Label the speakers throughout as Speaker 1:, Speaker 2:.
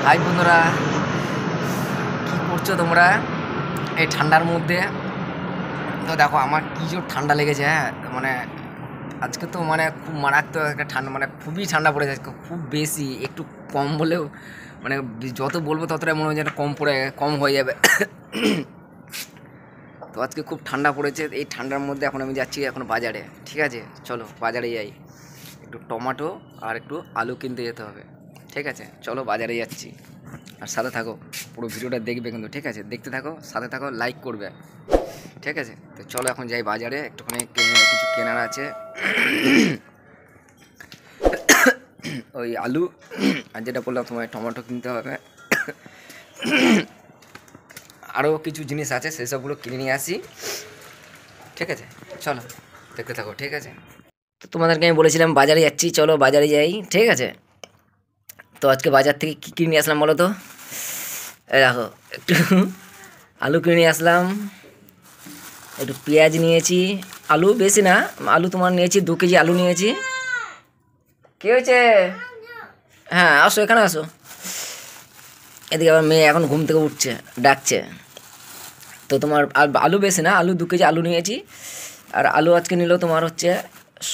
Speaker 1: High বন্ধুরা, কী করছো তোমরা এই ঠান্ডার মধ্যে? তো দেখো আমার কী জোর ঠান্ডা লেগেছে। হ্যাঁ মানে আজকে তো মানে খুব মারাত্মক একটা ঠান্ডা, মানে খুবই ঠান্ডা পড়েছে আজকে, খুব বেশি। একটু কম বলেও মানে যত বলবো ততটাই মনে হয় যেন কম হয়ে যাবে। তো আজকে খুব ঠান্ডা পড়েছে। এই ঠান্ডার মধ্যে এখন আমি যাচ্ছি এখন বাজারে। ঠিক আছে, চলো বাজারে যাই। একটু টমেটো আর একটু আলু কিনতে যেতে হবে। ঠিক আছে, চলো বাজারে যাচ্ছি। আর সাথে থাকো, পুরো ভিডিওটা দেখবে কিন্তু। ঠিক আছে, দেখতে থাকো, সাথে থাকো, লাইক করবে। ঠিক আছে, তো চলো এখন যাই বাজারে। একটুখানি কিছু কেনার আছে। ওই আলু আর যেটা বললাম তোমায় টমেটো কিনতে হবে। আরও কিছু জিনিস আছে, সেসবগুলো কিনে নিয়ে আসি। ঠিক আছে, চলো দেখতে থাকো। ঠিক আছে, তো তোমাদেরকে আমি বলেছিলাম বাজারে যাচ্ছি, চলো বাজারে যাই। ঠিক আছে, তো আজকে বাজার থেকে কী কিনে নিয়ে আসলাম বলো তো? এই দেখো, একটু আলু কিনে নিয়ে আসলাম, একটু পেঁয়াজ নিয়েছি। আলু বেশি না, আলু তোমার নিয়েছি 2 কেজি আলু নিয়েছি। কী হয়েছে? হ্যাঁ আসো, এখানে আসো। এদিকে আবার মেয়ে এখন ঘুম থেকে উঠছে, ডাকছে। তো তোমার আলু বেশি না, আলু 2 কেজি আলু নিয়েছি। আর আলু আজকে নিল তোমার হচ্ছে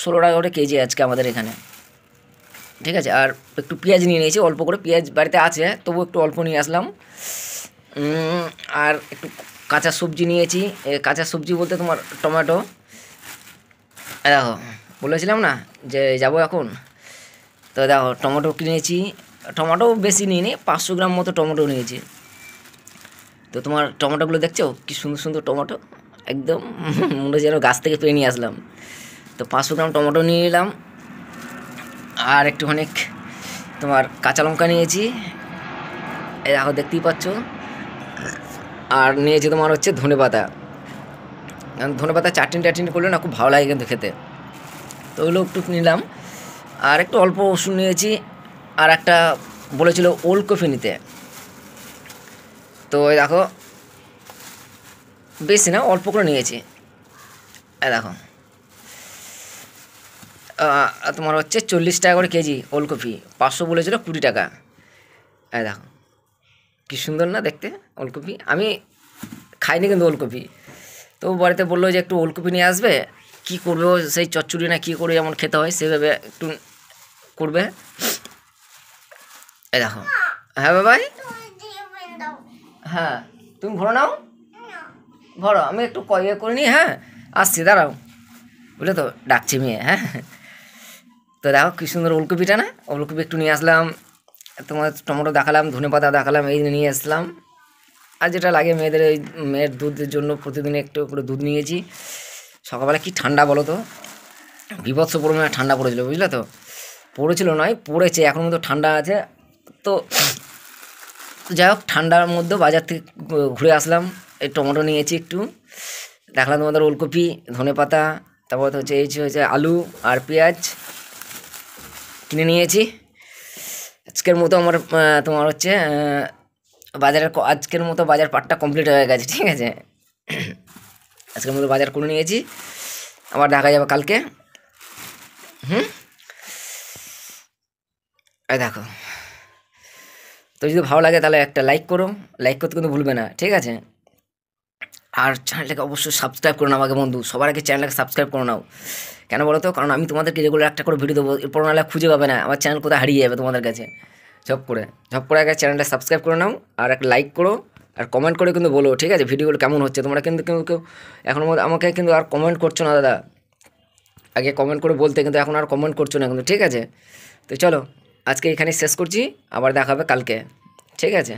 Speaker 1: 16 টাকা করে কেজি আজকে আমাদের এখানে। ঠিক আছে, আর একটু পেঁয়াজ নিয়ে নিয়েছি, অল্প করে পেঁয়াজ বাড়িতে আছে, তবু একটু অল্প নিয়ে আসলাম। আর একটু কাঁচা সবজি নিয়েছি। কাঁচা সবজি বলতে তোমার টমেটো। দেখো, বলেছিলাম না যে যাব এখন। তো দেখো টমেটো কিনেছি, টমেটো বেশি নিইনি, 500 গ্রাম মতো টমেটো নিয়েছি। তো তোমার টমেটোগুলো দেখছো কি সুন্দর সুন্দর টমেটো, একদম মনে হচ্ছে যেন গাছ থেকে পেয়ে নিয়ে আসলাম। তো 500 গ্রাম টমেটো নিয়ে নিলাম। আর একটুখানি তোমার কাঁচা লঙ্কা নিয়েছি, এই দেখো দেখতেই পাচ্ছ। আর নিয়েছি তোমার হচ্ছে ধনেপাতা। ধনেপাতা চাটনি করলে না খুব ভালো লাগে কিন্তু খেতে। তো ওগুলো একটু নিলাম। আর একটু অল্প রসুন নিয়েছি। আর একটা বলেছিল ওলকপি নিতে। তো দেখো বেশি না, অল্প করে নিয়েছি। দেখো তোমার হচ্ছে 40 টাকা করে কেজি ওলকপি, 500 বলেছিল 20 টাকা। দেখো কী সুন্দর না দেখতে ওলকপি। আমি খাইনি কিন্তু ওলকপি। তো বাড়িতে বললো যে একটু ওলকপি নিয়ে আসবে, কী করবে ও, সেই চচ্চড়ি না কী করে যেমন খেতে হয় সেভাবে একটু করবে। দেখো, হ্যাঁ বাবাই, হ্যাঁ তুমি ভরো নাও, ভরো, আমি একটু ইয়ে করে নিই। হ্যাঁ আসছি, দাঁড়াও। বুঝলে তো, ডাকছি মেয়ে। হ্যাঁ, তো দেখো কী সুন্দর ওলকপিটা না, ওলকপি একটু নিয়ে আসলাম। তোমার টমেটো দেখালাম, ধনেপাতা দেখালাম, এই নিয়ে আসলাম। আর যেটা লাগে মেয়েদের, ওই মেয়ের দুধের জন্য প্রতিদিন একটু করে দুধ নিয়েছি। সকালবেলা কি ঠান্ডা বলো তো, বিভৎস পরিমাণে ঠান্ডা পড়েছিল, বুঝলে তো। পড়েছিল নয়, পড়েছে, এখন মতো ঠান্ডা আছে। তো যাই হোক, ঠান্ডার মধ্যে বাজার থেকে ঘুরে আসলাম। এই টমেটো নিয়েছি একটু, দেখলাম তোমাদের ওলকপি, ধনেপাতা, তারপর হচ্ছে এই হচ্ছে আলু আর পেঁয়াজ কিনে নিয়েছি। আজকের মতো আমার তোমার হচ্ছে আজকের মতো বাজার পাটটা কমপ্লিট হয়ে গেছে। ঠিক আছে, আজকের মতো বাজার করে নিয়েছি, আবার দেখা যাবে কালকে। এই দেখো, তো যদি ভালো লাগে তাহলে একটা লাইক করো, লাইক করতে কিন্তু ভুলবে না। ঠিক আছে, আর চ্যানেলটাকে অবশ্যই সাবস্ক্রাইব করে নাও। আমাকে বন্ধু সবার আগে চ্যানেলটাকে সাবস্ক্রাইব করে নাও। কেন বলো তো, কারণ আমি তোমাদেরকে রেগুলার একটা করে ভিডিও দেবো, এরপর নাহলে খুঁজে পাবে না, আমার চ্যানেল কোথায় হারিয়ে যাবে তোমাদের কাছে। ঝপ করে আগে চ্যানেলটা সাবস্ক্রাইব করে নাও, আর একটা লাইক করো, আর কমেন্ট করে কিন্তু বলো। ঠিক আছে, ভিডিওগুলো কেমন হচ্ছে। তোমরা কিন্তু কেউ এখন আমাকে কিন্তু আর কমেন্ট করছো না দাদা। আগে কমেন্ট করে বলতে, কিন্তু এখন আর কমেন্ট করছো না কিন্তু। ঠিক আছে, তো চলো আজকে এখানে শেষ করছি, আবার দেখা হবে কালকে। ঠিক আছে।